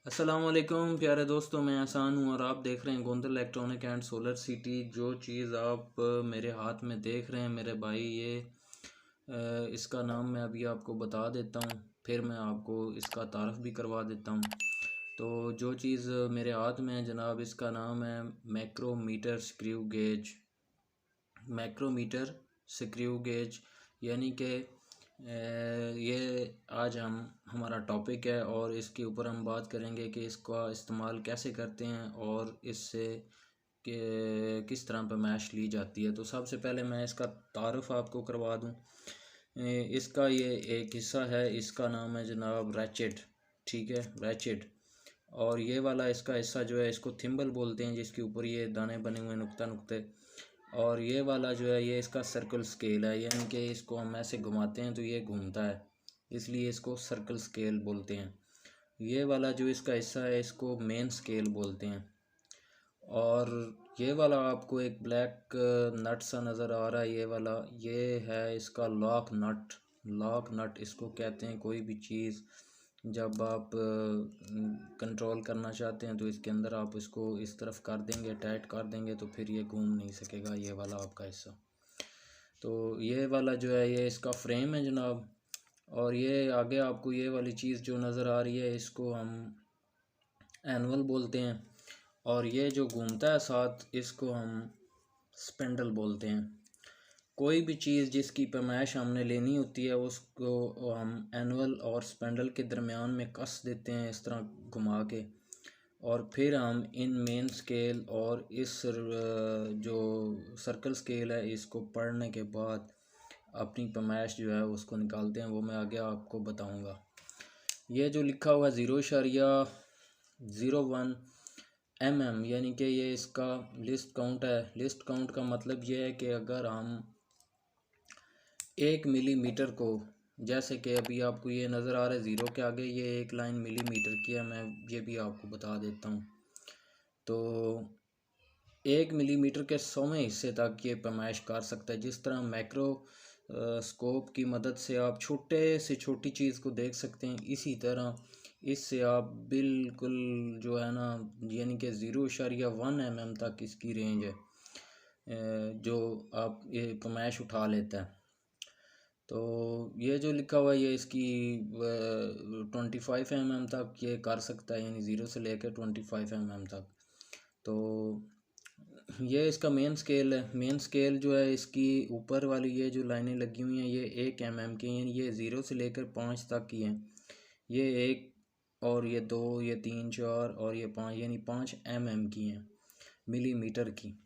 अस्सलाम वालेकुम प्यारे दोस्तों, मैं आसान हूँ और आप देख रहे हैं Gondal electronic and solar city. जो चीज़ आप मेरे हाथ में देख रहे हैं मेरे भाई, ये इसका नाम मैं अभी आपको बता देता हूँ, फिर मैं आपको इसका तारफ़ भी करवा देता हूँ। तो जो चीज़ मेरे हाथ में है जनाब, इसका नाम है मैक्रोमीटर स्क्रू गेज। मैक्रोमीटर स्क्रू गेज यानी कि ये आज हमारा टॉपिक है और इसके ऊपर हम बात करेंगे कि इसका इस्तेमाल कैसे करते हैं और इससे किस तरह पे मैश ली जाती है। तो सबसे पहले मैं इसका तारुफ आपको करवा दूं। इसका ये एक हिस्सा है, इसका नाम है जनाब रैचेट। ठीक है, रैचेट। और ये वाला इसका हिस्सा जो है इसको थिम्बल बोलते हैं, जिसके ऊपर ये दाने बने हुए नुक्ता नुक्ते। और ये वाला जो है ये इसका सर्कल स्केल है, यानी कि इसको हम ऐसे घुमाते हैं तो ये घूमता है, इसलिए इसको सर्कल स्केल बोलते हैं। ये वाला जो इसका हिस्सा है इसको मेन स्केल बोलते हैं। और ये वाला आपको एक ब्लैक नट सा नज़र आ रहा है, ये वाला ये है इसका लॉक नट। लॉक नट इसको कहते हैं। कोई भी चीज़ जब आप कंट्रोल करना चाहते हैं तो इसके अंदर आप इसको इस तरफ कर देंगे, टाइट कर देंगे, तो फिर ये घूम नहीं सकेगा, ये वाला आपका हिस्सा। तो ये वाला जो है ये इसका फ्रेम है जनाब। और ये आगे आपको ये वाली चीज़ जो नज़र आ रही है इसको हम एनुअल बोलते हैं। और ये जो घूमता है साथ, इसको हम स्पेंडल बोलते हैं। कोई भी चीज़ जिसकी पैमाइश हमने लेनी होती है उसको हम एनुअल और स्पेंडल के दरमियान में कस देते हैं इस तरह घुमा के। और फिर हम इन मेन स्केल और इस जो सर्कल स्केल है इसको पढ़ने के बाद अपनी पैमाइश जो है उसको निकालते हैं, वो मैं आगे आपको बताऊंगा। ये जो लिखा हुआ 0.01 mm यानी कि ये इसका लिस्ट काउंट है। लिस्ट काउंट का मतलब ये है कि अगर हम 1 मिलीमीटर को, जैसे कि अभी आपको ये नज़र आ रहा है ज़ीरो के आगे ये एक लाइन मिलीमीटर की है, मैं ये भी आपको बता देता हूँ। तो 1 मिलीमीटर के 100वें हिस्से तक ये पैमाइश कर सकता है। जिस तरह मैक्रो स्कोप की मदद से आप छोटे से छोटी चीज़ को देख सकते हैं, इसी तरह इससे आप बिल्कुल जो है ना, यानी कि 0.1 mm तक इसकी रेंज है जो आप ये पैमाइश उठा लेता है। तो ये जो लिखा हुआ है ये इसकी 25 mm तक ये कर सकता है, यानी 0 से लेकर 25 mm तक। तो ये इसका मेन स्केल है। मेन स्केल जो है इसकी ऊपर वाली ये जो लाइनें लगी हुई हैं ये 1 mm की हैं, ये 0 से लेकर 5 तक की हैं। ये 1 और ये 2, ये 3, 4 और ये 5, यानी 5 mm की हैं, मिलीमीटर की।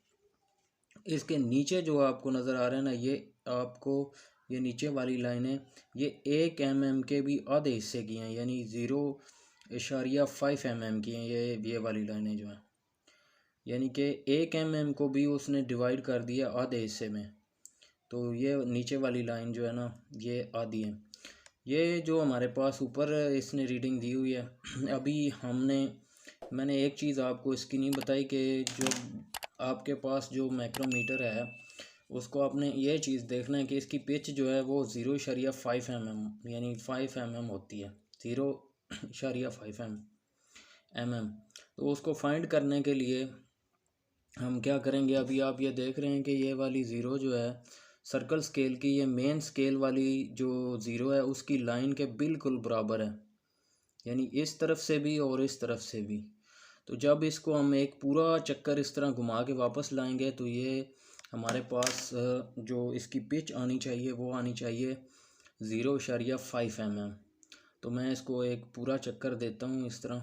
इसके नीचे जो आपको नज़र आ रहा है ना, ये आपको ये नीचे वाली लाइनें ये 1 mm के भी आधे हिस्से की हैं, यानी 0.5 mm की हैं ये वाली लाइनें जो हैं। यानी कि 1 mm को भी उसने डिवाइड कर दिया आधे हिस्से में। तो ये नीचे वाली लाइन जो है ना ये आधी है। ये जो हमारे पास ऊपर इसने रीडिंग दी हुई है अभी मैंने एक चीज़ आपको इसकी नहीं बताई कि जो आपके पास जो माइक्रोमीटर है उसको आपने ये चीज़ देखना है कि इसकी पिच जो है वो 0.5 mm यानी 5 mm होती है। 0.5 mm। तो उसको फाइंड करने के लिए हम क्या करेंगे, अभी आप ये देख रहे हैं कि ये वाली ज़ीरो जो है सर्कल स्केल की, ये मेन स्केल वाली जो ज़ीरो है उसकी लाइन के बिल्कुल बराबर है, यानी इस तरफ से भी और इस तरफ से भी। तो जब इसको हम एक पूरा चक्कर इस तरह घुमा के वापस लाएंगे तो ये हमारे पास जो इसकी पिच आनी चाहिए वो आनी चाहिए 0.5 mm। तो मैं इसको एक पूरा चक्कर देता हूँ इस तरह,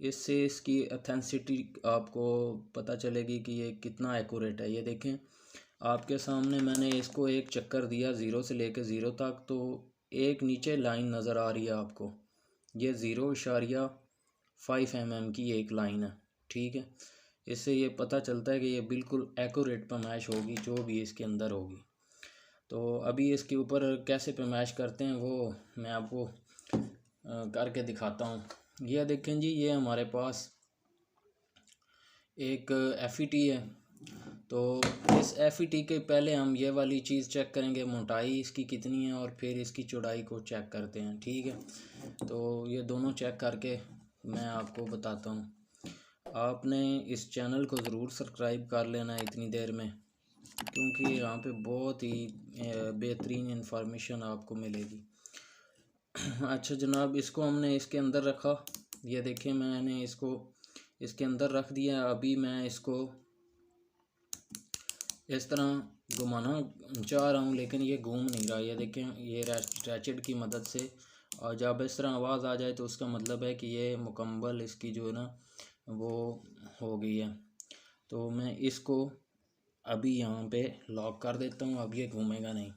इससे इसकी ऑथेंटिसिटी आपको पता चलेगी कि ये कितना एक्यूरेट है। ये देखें आपके सामने मैंने इसको एक चक्कर दिया 0 से लेकर 0 तक, तो एक नीचे लाइन नज़र आ रही है आपको, ये 0.5 mm की एक लाइन है। ठीक है, इससे ये पता चलता है कि ये बिल्कुल एक्यूरेट पैमाइश होगी जो भी इसके अंदर होगी। तो अभी इसके ऊपर कैसे पैमाइश करते हैं वो मैं आपको करके दिखाता हूँ। ये देखें जी, ये हमारे पास एक FET है। तो इस FET के पहले हम ये वाली चीज़ चेक करेंगे, मोटाई इसकी कितनी है, और फिर इसकी चौड़ाई को चेक करते हैं। ठीक है, तो ये दोनों चेक करके मैं आपको बताता हूँ। आपने इस चैनल को ज़रूर सब्सक्राइब कर लेना है इतनी देर में, क्योंकि यहाँ पे बहुत ही बेहतरीन इंफॉर्मेशन आपको मिलेगी। अच्छा जनाब, इसको हमने इसके अंदर रखा, ये देखें मैंने इसको इसके अंदर रख दिया। अभी मैं इसको इस तरह घुमाना चाह रहा हूँ, लेकिन ये घूम नहीं रहा। ये देखें, ये रैचेट की मदद से, और जब इस तरह आवाज़ आ जाए तो उसका मतलब है कि ये मुकम्मल इसकी जो है ना वो हो गई है। तो मैं इसको अभी यहाँ पे लॉक कर देता हूँ, अब ये घूमेगा नहीं।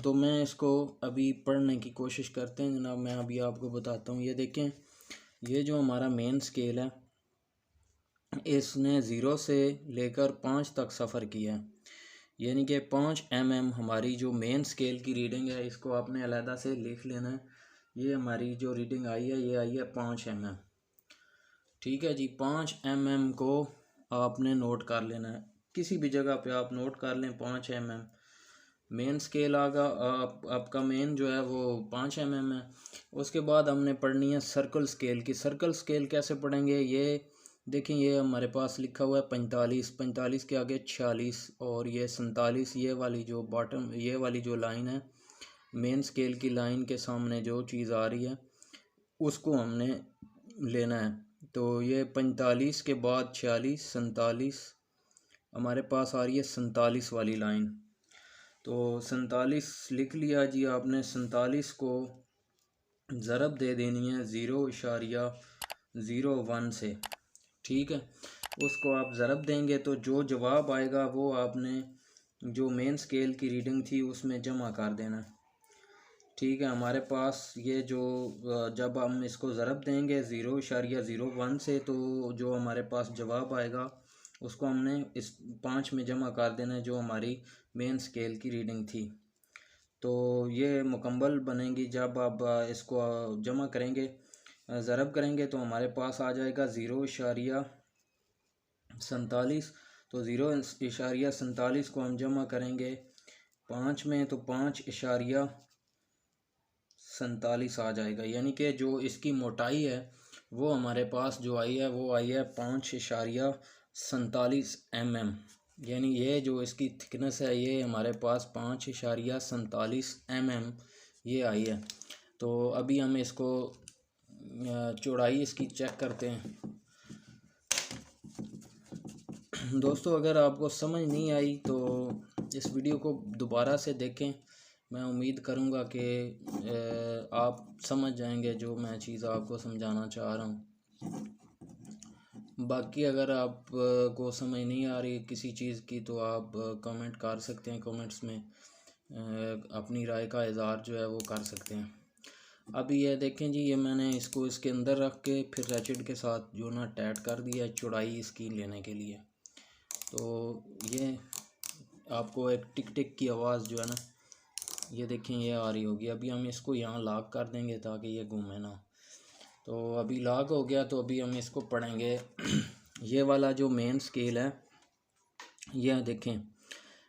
तो मैं इसको अभी पढ़ने की कोशिश करते हैं जनाब। मैं अभी आपको बताता हूँ। ये देखें, ये जो हमारा मेन स्केल है, इसने 0 से लेकर 5 तक सफ़र किया है, यानी कि 5 mm हमारी जो मेन स्केल की रीडिंग है, इसको आपने अलहदा से लिख लेना है। ये हमारी जो रीडिंग आई है, ये आई है 5 mm। ठीक है जी, 5 mm को आपने नोट कर लेना है, किसी भी जगह पे आप नोट कर लें 5 mm। मेन स्केल आगा आपका मेन जो है वो 5 mm है। उसके बाद हमने पढ़नी है सर्कल स्केल की। सर्कल स्केल कैसे पढ़ेंगे, ये देखें, ये हमारे पास लिखा हुआ है 45, 45 के आगे 46 और ये 47। ये वाली जो बॉटम, ये वाली जो लाइन है, मेन स्केल की लाइन के सामने जो चीज़ आ रही है उसको हमने लेना है। तो ये 45 के बाद 46, 47, हमारे पास आ रही है 47 वाली लाइन। तो 47 लिख लिया जी आपने। 47 को ज़रब दे देनी है 0.01 से। ठीक है, उसको आप ज़रब देंगे तो जो जवाब आएगा वो आपने जो मेन स्केल की रीडिंग थी उसमें जमा कर देना। ठीक है, हमारे पास ये जो जब हम इसको ज़रब देंगे 0.01 से, तो जो हमारे पास जवाब आएगा उसको हमने इस 5 में जमा कर देना है, जो हमारी मेन स्केल की रीडिंग थी। तो ये मुकम्मल बनेगी जब आप इसको जमा करेंगे, ज़रब करेंगे, तो हमारे पास आ जाएगा 0.47। तो 0.47 को हम जमा करेंगे 5 में, तो 5.47 आ जाएगा। यानी कि जो इसकी मोटाई है वो हमारे पास जो आई है वो आई है 5.47 mm। यानी ये जो इसकी थिकनेस है ये हमारे पास 5.47 mm ये आई है। तो अभी हम इसको चौड़ाई इसकी चेक करते हैं। दोस्तों, अगर आपको समझ नहीं आई तो इस वीडियो को दोबारा से देखें। मैं उम्मीद करूंगा कि आप समझ जाएंगे जो मैं चीज़ आपको समझाना चाह रहा हूं। बाकी अगर आप को समझ नहीं आ रही किसी चीज़ की तो आप कमेंट कर सकते हैं, कमेंट्स में अपनी राय का इज़हार जो है वो कर सकते हैं। अभी ये देखें जी, ये मैंने इसको इसके अंदर रख के फिर रैचेट के साथ जो ना टाइट कर दिया चौड़ाई इसकी लेने के लिए। तो ये आपको एक टिक टिक की आवाज़ जो है ना, ये देखें ये आ रही होगी। अभी हम इसको यहाँ लॉक कर देंगे ताकि ये घूमे ना। तो अभी लॉक हो गया, तो अभी हम इसको पढ़ेंगे। ये वाला जो मेन स्केल है, यह देखें,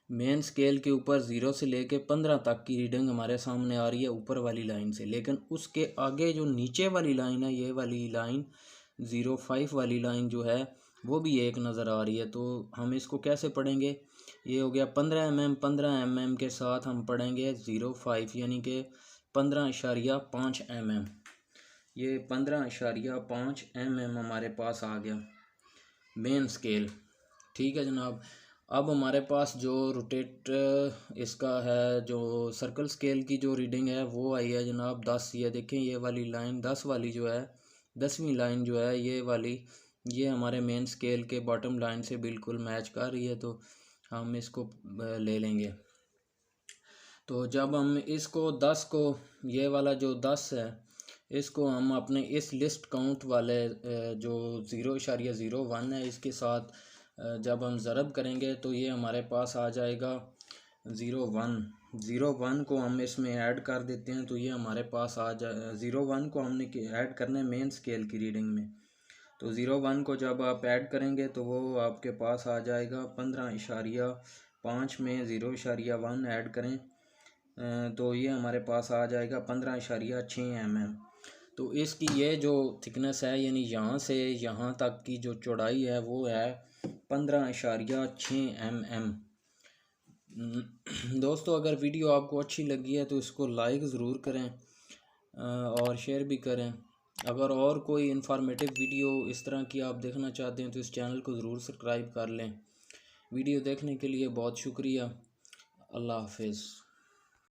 मेन स्केल के ऊपर 0 से लेके 15 तक की रीडिंग हमारे सामने आ रही है ऊपर वाली लाइन से, लेकिन उसके आगे जो नीचे वाली लाइन है, ये वाली लाइन 0.5 वाली लाइन जो है वो भी एक नज़र आ रही है। तो हम इसको कैसे पढ़ेंगे, ये हो गया 15 mm। 15 mm के साथ हम पढ़ेंगे 0.5, यानी कि 15.5 mm। ये 15.5 mm हमारे पास आ गया मेन स्केल। ठीक है जनाब, अब हमारे पास जो रोटेट इसका है, जो सर्कल स्केल की जो रीडिंग है वो आई है जनाब 10। ये देखें, ये वाली लाइन 10 वाली जो है, 10वीं लाइन जो है ये वाली, ये हमारे मेन स्केल के बॉटम लाइन से बिल्कुल मैच कर रही है। तो हम इसको ले लेंगे। तो जब हम इसको 10 को, ये वाला जो 10 है, इसको हम अपने इस लिस्ट काउंट वाले जो 0.01 है इसके साथ जब हम ज़रब करेंगे तो ये हमारे पास आ जाएगा 0.1 को हम इसमें ऐड कर देते हैं। तो ये हमारे पास आ जाए 0.1 को हमने ऐड करना है मेन स्केल की रीडिंग में। तो 0.1 को जब आप ऐड करेंगे तो वो आपके पास आ जाएगा 15.5 में 0.1 ऐड करें तो ये हमारे पास आ जाएगा 15.6 mm। तो इसकी ये जो थिकनेस है यानी यहाँ से यहाँ तक की जो चौड़ाई है वो है 15.6 mm। दोस्तों अगर वीडियो आपको अच्छी लगी है तो इसको लाइक ज़रूर करें और शेयर भी करें। अगर और कोई इन्फॉर्मेटिव वीडियो इस तरह की आप देखना चाहते हैं तो इस चैनल को ज़रूर सब्सक्राइब कर लें। वीडियो देखने के लिए बहुत शुक्रिया। अल्लाह हाफिज़।